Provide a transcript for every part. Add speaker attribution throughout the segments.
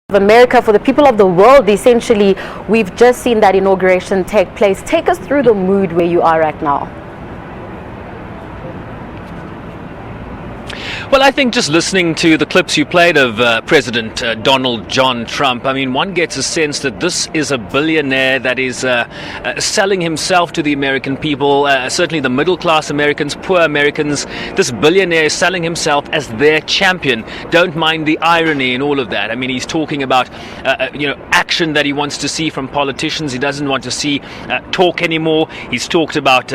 Speaker 1: of America, for the people of the world. Essentially, we've just seen that inauguration take place. Take us through the mood where you are right now.
Speaker 2: Well, I think just listening to the clips you played of President Donald John Trump, I mean, one gets a sense that this is a billionaire that is selling himself to the American people, certainly the middle-class Americans, poor Americans. This billionaire is selling himself as their champion. Don't mind the irony in all of that. I mean, he's talking about, action that he wants to see from politicians. He doesn't want to see talk anymore. He's talked about,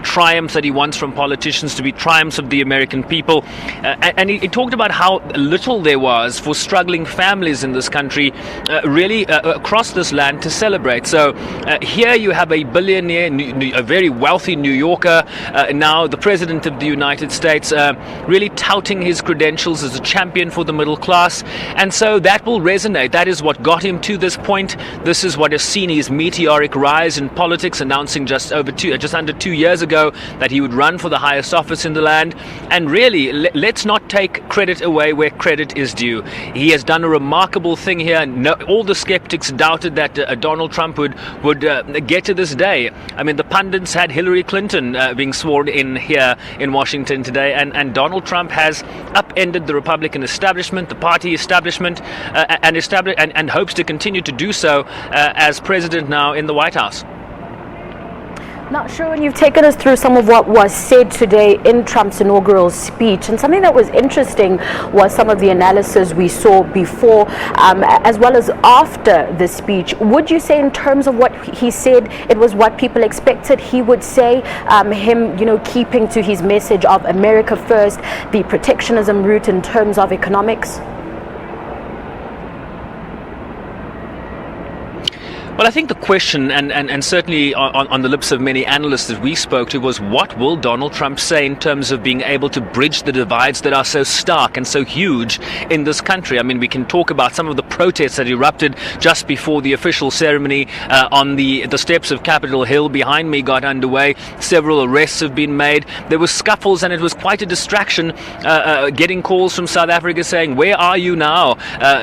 Speaker 2: triumphs that he wants from politicians to be triumphs of the American people. And he talked about how little there was for struggling families in this country, really across this land to celebrate. So here you have a billionaire, a very wealthy New Yorker, now the President of the United States, really touting his credentials as a champion for the middle class. And so that will resonate. That is what got him to this point. This is what has seen his meteoric rise in politics, announcing just under 2 years ago that he would run for the highest office in the land. And really, let's not take credit away where credit is due. He has done a remarkable thing here. All the skeptics doubted that Donald Trump would get to this day. I mean, the pundits had Hillary Clinton being sworn in here in Washington today, and Donald Trump has upended the Republican establishment, the party establishment, and hopes to continue to do so as president now in the White House.
Speaker 1: Now, Sharon, you've taken us through some of what was said today in Trump's inaugural speech, and something that was interesting was some of the analysis we saw before as well as after the speech. Would you say, in terms of what he said, it was what people expected he would say, him, keeping to his message of America first, the protectionism route in terms of economics?
Speaker 2: Well, I think the question, and certainly on the lips of many analysts that we spoke to, was what will Donald Trump say in terms of being able to bridge the divides that are so stark and so huge in this country. I mean, we can talk about some of the protests that erupted just before the official ceremony on the steps of Capitol Hill behind me got underway. Several arrests have been made. There were scuffles, and it was quite a distraction, getting calls from South Africa saying, "Where are you now?"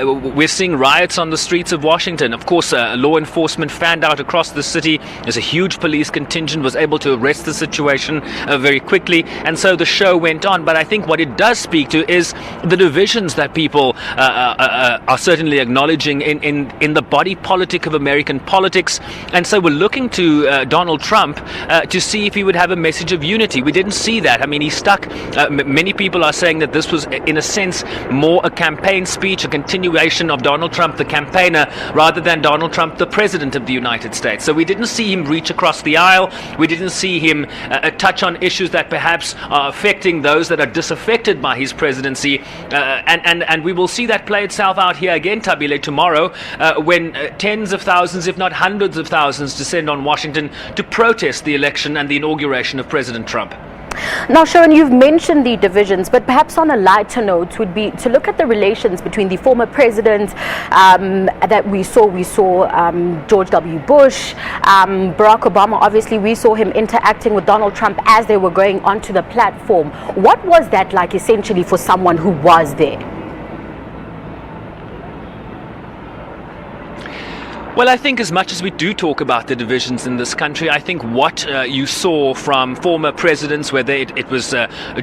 Speaker 2: We're seeing riots on the streets of Washington. Of course, law enforcement fanned out across the city. There's a huge police contingent, was able to arrest the situation very quickly, and so the show went on. But I think what it does speak to is the divisions that people are certainly acknowledging in the body politic of American politics. And so we're looking to Donald Trump to see if he would have a message of unity. We didn't see that. I mean, he stuck. Many people are saying that this was, in a sense, more a campaign speech, a continuation of Donald Trump, the campaigner, rather than Donald Trump, the President of the United States. So we didn't see him reach across the aisle. We didn't see him touch on issues that perhaps are affecting those that are disaffected by his presidency. And we will see that play itself out here again, Tabile, tomorrow, when tens of thousands, if not hundreds of thousands, descend on Washington to protest the election and the inauguration of President Trump.
Speaker 1: Now, Sharon, you've mentioned the divisions, but perhaps on a lighter note would be to look at the relations between the former president that we saw George W. Bush, Barack Obama. Obviously, we saw him interacting with Donald Trump as they were going onto the platform. What was that like, essentially, for someone who was there?
Speaker 2: Well, I think as much as we do talk about the divisions in this country, I think what you saw from former presidents, whether it was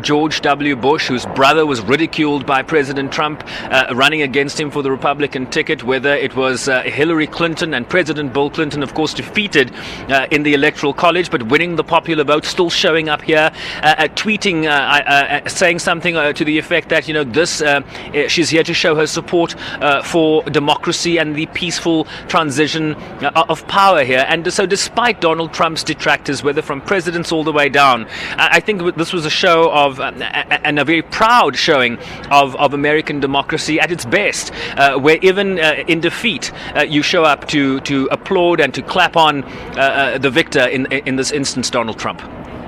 Speaker 2: George W. Bush, whose brother was ridiculed by President Trump, running against him for the Republican ticket, whether it was Hillary Clinton and President Bill Clinton, of course, defeated in the Electoral College, but winning the popular vote, still showing up here, tweeting, saying something to the effect that, she's here to show her support for democracy and the peaceful transition of power here. And so despite Donald Trump's detractors, whether from presidents all the way down, I think this was a show of, and a very proud showing of American democracy at its best, where even in defeat, you show up to applaud and to clap on the victor, in this instance, Donald Trump.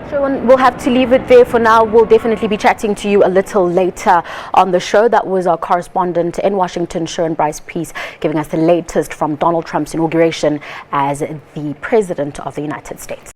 Speaker 1: Sharon, we'll have to leave it there for now. We'll definitely be chatting to you a little later on the show. That was our correspondent in Washington, Sharon Bryce-Pease, giving us the latest from Donald Trump's inauguration as the President of the United States.